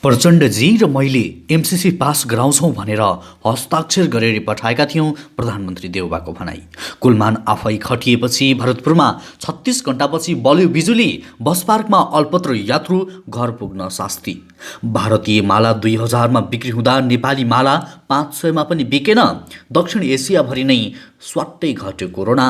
प्रचण्डजी र मैले MCC pass गराउँछौँ भनेर हस्ताक्षर गरेर पठाएका थियौँ, प्रधानमन्त्री देउबाको भनाई। कुलमान आफै खटिएपछि भरतपुरमा 36 घण्टापछि बल्यो बिजुली, बस पार्कमा अल्पत्र यात्रु घर पुग्न शास्ति। भारतीय माला 2000मा बिक्री हुँदा नेपाली माला 500मा पनि बिकेन। दक्षिण एसियाभरि नै स्वाट्टै घट्यो कोरोना।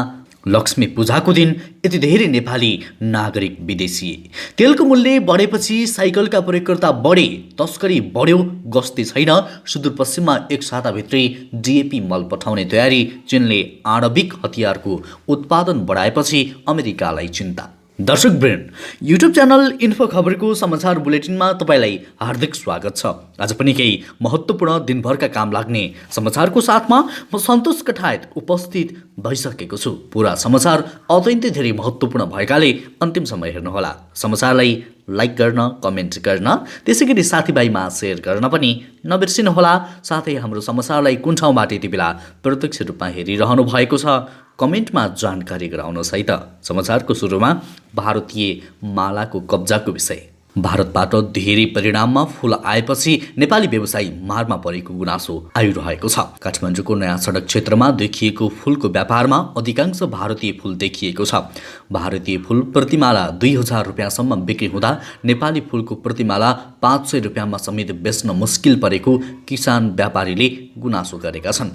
लक्ष्मी पूजाको दिन यति धेरै नेपाली नागरिक विदेशी। तेलको मूल्य बढेपछि साइकलका प्रयोगकर्ता बढे, तस्करी बढ्यो, गस्ती छैन। सुदूरपश्चिममा एक साताभित्रै डिएपी मल पठाउने तयारी। चीनले आणविक हतियारको उत्पादन बढाएपछि अमेरिकालाई चिन्ता। दर्शकवृन्द, युट्युब च्यानल इन्फो खबरको समाचार बुलेटिनमा तपाईँलाई हार्दिक स्वागत छ। आज पनि केही महत्त्वपूर्ण दिनभरका काम लाग्ने समाचारको साथमा म सन्तोष कठायत उपस्थित भइसकेको छु। पुरा समाचार अत्यन्तै धेरै महत्त्वपूर्ण भएकाले अन्तिमसम्म हेर्नुहोला। समाचारलाई लाइक गर्न, कमेन्ट गर्न, त्यसै गरी साथीभाइमा सेयर गर्न पनि नबिर्सिनुहोला। साथै हाम्रो समाचारलाई कुन ठाउँबाट यति बेला प्रत्यक्ष रूपमा हेरिरहनु भएको छ कमेन्टमा जानकारी गराउनुहोस् है त। समाचारको सुरुमा भारतीय मालाको कब्जाको विषय। भारतबाट धेरै परिणाममा फूल आएपछि नेपाली व्यवसायी मारमा परेको गुनासो आइरहेको छ। काठमाडौँको नयाँ सडक क्षेत्रमा देखिएको फूलको व्यापारमा अधिकांश भारतीय फूल देखिएको छ। भारतीय फूल प्रतिमाला 2000 रुपियाँसम्म बिक्री हुँदा नेपाली फूलको प्रतिमाला 500 रुपियाँमा समेत बेच्न मुस्किल परेको किसान व्यापारीले गुनासो गरेका छन्।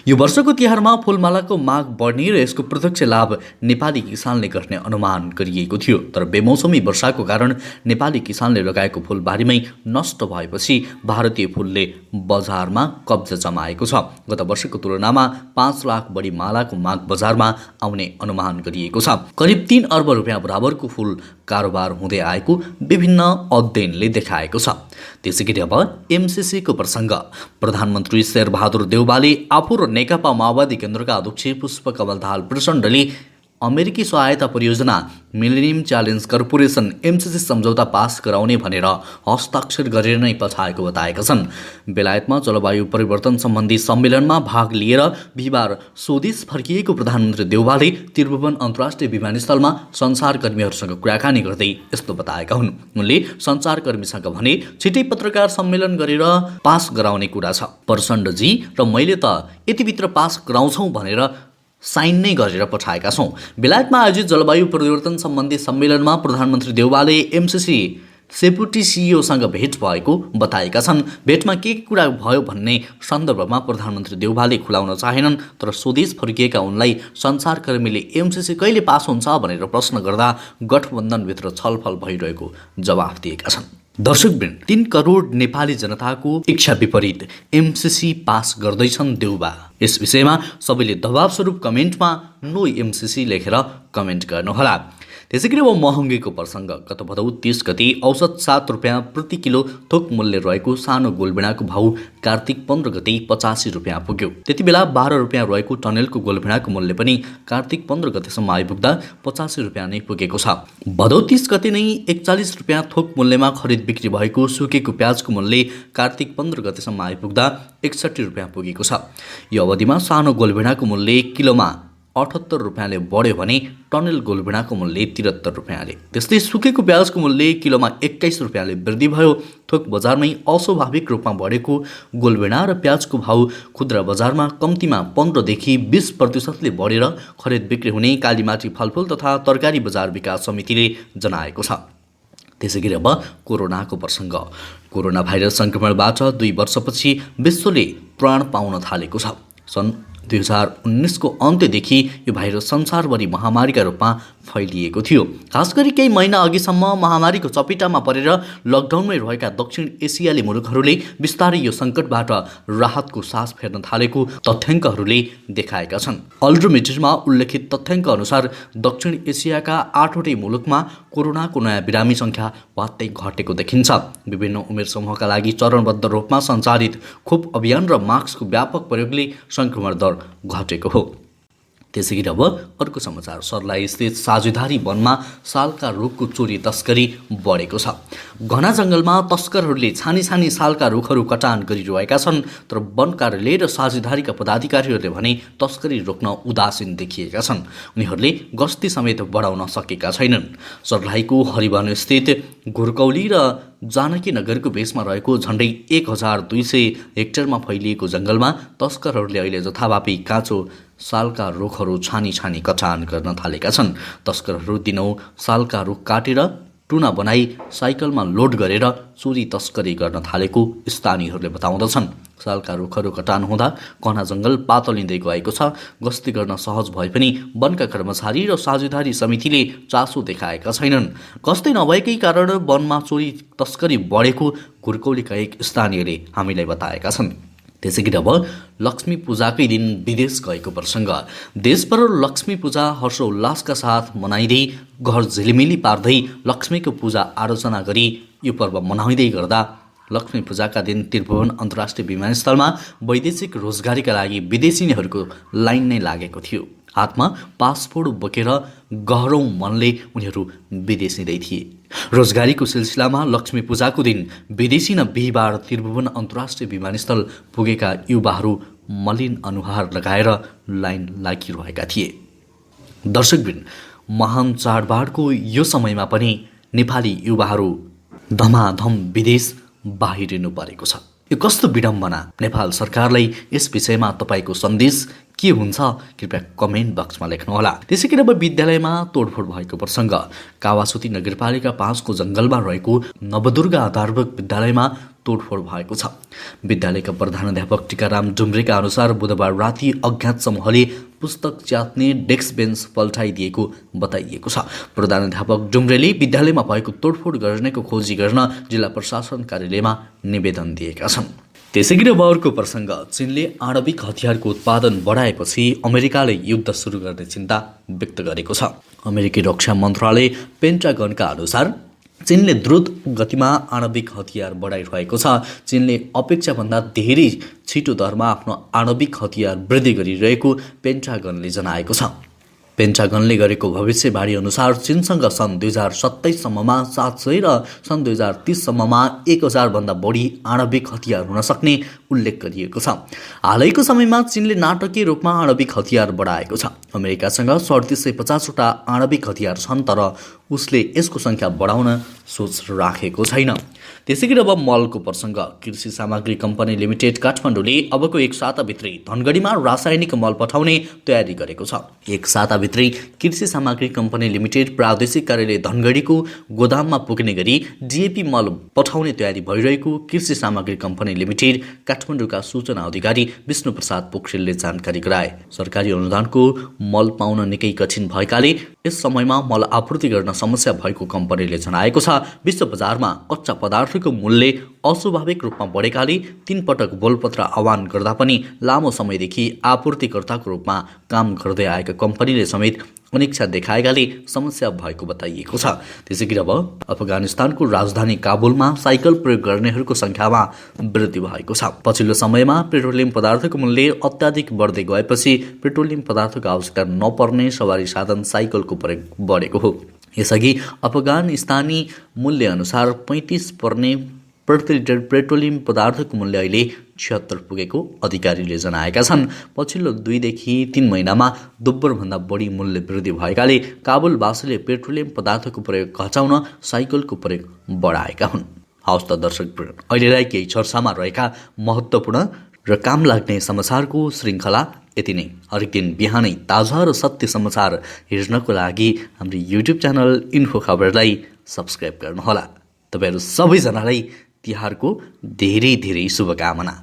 यो वर्षको तिहारमा फूलमालाको माग बढ्ने र यसको प्रत्यक्ष लाभ नेपाली किसानले गर्ने अनुमान गरिएको थियो। तर बेमौसमी वर्षाको कारण नेपाली किसानले लगाएको फूलबारीमै नष्ट भएपछि भारतीय फूलले बजारमा कब्जा जमाएको छ। गत वर्षको तुलनामा 5 लाख बढी मालाको माग बजारमा आउने अनुमान गरिएको छ। करिब 3 अर्ब रुपियाँ बराबरको फूल कारोबार हुँदै आएको विभिन्न अध्ययनले देखाएको छ। त्यसैगरी अब एमसिसीको प्रसङ्ग। प्रधानमन्त्री शेरबहादुर देउबाले आफू र नेकपा माओवादी केन्द्रका अध्यक्ष पुष्पकमल दाहाल प्रचण्डले अमेरिकी सहायता परियोजना मिलेनियम च्यालेन्ज कर्पोरेसन एमसिसी सम्झौता पास गराउने भनेर हस्ताक्षर गरेर नै पठाएको बताएका छन्। बेलायतमा जलवायु परिवर्तन सम्बन्धी सम्मेलनमा भाग लिएर बिहिबार स्वदेश फर्किएको प्रधानमन्त्री देउबाले त्रिभुवन अन्तर्राष्ट्रिय विमानस्थलमा सञ्चारकर्मीहरूसँग कुराकानी गर्दै यस्तो बताएका हुन्। उनले सञ्चारकर्मीसँग भने छिटै पत्रकार सम्मेलन गरेर पास गराउने कुरा छ। प्रचण्डजी र मैले त यतिभित्र पास गराउँछौँ भनेर साइन नै गरेर पठाएका छौँ। बेलायतमा आयोजित जलवायु परिवर्तन सम्बन्धी सम्मेलनमा प्रधानमन्त्री देउबाले एमसिसी सेपुटी सिइओसँग भेट भएको बताएका छन्। भेटमा के कुरा भयो भन्ने सन्दर्भमा प्रधानमन्त्री देउबाले खुलाउन चाहेनन्। तर स्वदेश फर्किएका उनलाई सञ्चारकर्मीले एमसिसी कहिले पास हुन्छ भनेर प्रश्न गर्दा गठबन्धनभित्र छलफल भइरहेको जवाफ दिएका छन्। दर्शकवृन्द, 3 करोड नेपाली जनताको इच्छा विपरीत एमसिसी पास गर्दैछन् देउबा। यस विषयमा सबैले दबाव स्वरूप कमेन्टमा नो एमसिसी लेखेर कमेन्ट गर्नुहोला। त्यसैगरी अब महँगीको प्रसङ्ग। गत भदौ 30 गते औसत 7 रुपियाँ प्रति किलो थोक मूल्य रहेको सानो गोलभेडाको भाउ कार्तिक 15 गते 85 रुपियाँ पुग्यो। त्यति बेला 12 रुपियाँ रहेको टनेलको गोलभेडाको मूल्य पनि कार्तिक 15 गतेसम्म आइपुग्दा 85 रुपियाँ नै पुगेको छ। भदौ 30 गते नै 41 रुपियाँ थोक मूल्यमा खरिद बिक्री भएको सुकेको प्याजको मूल्य कार्तिक 15 गतेसम्म आइपुग्दा 61 रुपियाँ पुगेको छ। यो अवधिमा सानो गोलभेडाको मूल्य किलोमा 78 रुपियाँले बढ्यो भने टनेल गोलभेडाको मूल्य 73 रुपियाँले। त्यस्तै सुकेको प्याजको मूल्य किलोमा 21 रुपियाँले वृद्धि भयो। थोक बजारमै अस्वाभाविक रूपमा बढेको गोलभेडा र प्याजको भाउ खुद्रा बजारमा कम्तीमा 15 देखि 20% बढेर खरिद बिक्री हुने कालीमाटी फलफुल तथा तरकारी बजार विकास समितिले जनाएको छ। त्यसैगरी अब कोरोनाको प्रसङ्ग। कोरोना भाइरस सङ्क्रमणबाट 2 वर्षपछि विश्वले प्राण पाउन थालेको छ। सन् 2019 को अन्त्यदेखि यो भाइरस संसारभरि महामारीका रूपमा फैलिएको थियो। खास गरी केही महिना अघिसम्म महामारीको चपेटामा परेर लकडाउनमै रहेका दक्षिण एसियाली मुलुकहरूले बिस्तारै यो सङ्कटबाट राहतको सास फेर्न थालेको तथ्याङ्कहरूले देखाएका छन्। अल्ड्रोमिटरमा उल्लेखित तथ्याङ्क अनुसार दक्षिण एसियाका 8वटै मुलुकमा कोरोनाको नयाँ बिरामी सङ्ख्या वात्तै घटेको देखिन्छ। विभिन्न उमेर समूहका लागि चरणबद्ध रूपमा सञ्चालित खोप अभियान र मास्कको व्यापक प्रयोगले सङ्क्रमण दर घटेको हो। त्यसैगरी अब अर्को समाचार, सर्लाही स्थित साझेधारी वनमा सालका रुखको चोरी तस्करी बढेको छ। घना जङ्गलमा तस्करहरूले छानी छानी सालका रुखहरू कटान गरिरहेका छन्, तर वन कार्यालय र साझेधारीका पदाधिकारीहरूले भने तस्करी रोक्न उदासीन देखिएका छन्। उनीहरूले गस्ती समेत बढाउन सकेका छैनन्। सर्लाहीको हरिवन स्थित घुर्कौली र जानकी नगरको बेसमा रहेको झण्डै 1200 हेक्टरमा फैलिएको जङ्गलमा तस्करहरूले अहिले जथाभावी काँचो सालका रुखहरू छानी छानी कटान गर्न थालेका छन्। तस्करहरू दिनौँ सालका रुख काटेर टुना बनाई साइकलमा लोड गरेर चोरी तस्करी गर्न थालेको स्थानीयहरूले बताउँदछन्। सालका रुखहरू कटान हुँदा घना जङ्गल पातलिँदै गएको छ। गस्ती गर्न सहज भए पनि वनका कर्मचारी र साझेदारी समितिले चासो देखाएका छैनन्। गस्ती नभएकै कारण वनमा चोरी तस्करी बढेको घुर्कौलीका एक स्थानीयले हामीलाई बताएका छन्। त्यसैगरी अब लक्ष्मी पूजाकै दिन विदेश गएको प्रसङ्ग। देशभर लक्ष्मी पूजा हर्षोल्लासका साथ मनाइँदै घर झिलिमिली पार्दै लक्ष्मीको पूजा आराधना गरी यो पर्व मनाइँदै गर्दा लक्ष्मी पूजाका दिन त्रिभुवन अन्तर्राष्ट्रिय विमानस्थलमा वैदेशिक रोजगारीका लागि विदेशीहरूको लाइन नै लागेको थियो। हातमा पासपोर्ट बोकेर गहरौँ मनले उनीहरू विदेशिँदै थिए। रोजगारीको सिलसिलामा लक्ष्मी पूजाको दिन विदेशी न बिहिबार त्रिभुवन अन्तर्राष्ट्रिय विमानस्थल पुगेका युवाहरू मलिन अनुहार लगाएर लाइन लागिरहेका थिए। दर्शकवृन्द, महान चाडबाडको यो समयमा पनि नेपाली युवाहरू धमाधम विदेश बाहिरिनु परेको छ। यो कस्तो विडम्बना! नेपाल सरकारलाई यस विषयमा तपाईँको सन्देश के हुन्छ कृपया कमेन्ट बक्समा लेख्नुहोला। त्यसैगरी अब विद्यालयमा तोडफोड भएको प्रसङ्ग। कावासोती नगरपालिका 5 को जङ्गलमा रहेको नवदुर्गा आधारभूत विद्यालयमा तोडफोड भएको छ। विद्यालयका प्रधानाध्यापक टीकाराम डुम्रेका अनुसार बुधबार राति अज्ञात समूहले पुस्तक च्यात्ने डेस्क बेन्च पल्टाइदिएको बताइएको छ। प्रधानाध्यापक डुम्रेले विद्यालयमा भएको तोडफोड गर्नेको खोजी गर्न जिल्ला प्रशासन कार्यालयमा निवेदन दिएका छन्। त्यसैगरी अब अर्को प्रसङ्ग। चीनले आणविक हतियारको उत्पादन बढाएपछि अमेरिकाले युद्ध सुरु गर्ने चिन्ता व्यक्त गरेको छ। अमेरिकी रक्षा मन्त्रालय पेन्टागनका अनुसार चीनले द्रुत गतिमा आणविक हतियार बढाइरहेको छ। चीनले अपेक्षाभन्दा धेरै छिटो दरमा आफ्नो आणविक हतियार वृद्धि गरिरहेको पेन्टागनले जनाएको छ। पेन्टागनले गरेको भविष्यवाणी अनुसार चीनसँग सन् 2027 सम्ममा 700 र सन् 2030 सम्ममा 1000 भन्दा बढी आणविक हतियार हुन सक्ने उल्लेख गरिएको छ। हालैको समयमा चीनले नाटकीय रूपमा आणविक हतियार बढाएको छ। अमेरिकासँग 3750 वटा आणविक हतियार छन्, तर उसले यसको सङ्ख्या बढाउन सोच राखेको छैन। त्यसैगरी अब मलको प्रसङ्ग। कृषि सामग्री कम्पनी लिमिटेड काठमाडौँले अबको एक साताभित्रै धनगढीमा रासायनिक मल पठाउने तयारी गरेको छ। एक साताभित्रै कृषि सामग्री कम्पनी लिमिटेड प्रादेशिक कार्यालय धनगढीको गोदाममा पुग्ने गरी डिएपी मल पठाउने तयारी भइरहेको कृषि सामग्री कम्पनी लिमिटेड काठमाडौँका सूचना अधिकारी विष्णुप्रसाद पोखरेलले जानकारी गराए। सरकारी अनुदानको मल पाउन निकै कठिन भएकाले यस समयमा मल आपूर्ति गर्न समस्या भएको कम्पनीले जनाएको छ। विश्व बजारमा कच्चा पदार्थको मूल्य अस्वाभाविक रूपमा बढेकाले 3 पटक बोलपत्र आह्वान गर्दा पनि लामो समयदेखि आपूर्तिकर्ताको रूपमा काम गर्दै आएका कम्पनीले समेत अनिच्छा देखाएकाले समस्या भएको बताइएको छ। त्यसैगरी अब अफगानिस्तानको राजधानी काबुलमा साइकल प्रयोग गर्नेहरूको सङ्ख्यामा वृद्धि भएको छ। पछिल्लो समयमा पेट्रोलियम पदार्थको मूल्य अत्याधिक बढ्दै गएपछि पेट्रोलियम पदार्थको आवश्यकता नपर्ने सवारी साधन साइकलको प्रयोग बढेको हो। यसअघि अफगानिस्तानी मूल्य अनुसार 35 पर्ने प्रति लिटर पेट्रोलियम पदार्थको मूल्य अहिले 76 पुगेको अधिकारीले जनाएका छन्। पछिल्लो 2 देखि 3 महिनामा दोब्बरभन्दा बढी मूल्य वृद्धि भएकाले काबुलवासीले पेट्रोलियम पदार्थको प्रयोग घटाउन साइकलको प्रयोग बढाएका हुन्। हवस् त दर्शक, अहिलेलाई केही चर्चामा रहेका महत्त्वपूर्ण र काम लाग्ने समाचारको श्रृङ्खला यति नै। हरेक दिन बिहानै ताजा र सत्य समाचार हेर्नको लागि हाम्रो युट्युब च्यानल इन्फो खबरलाई सब्स्क्राइब गर्नुहोला। तपाईँहरू सबैजनालाई तिहारको धेरै धेरै शुभकामना।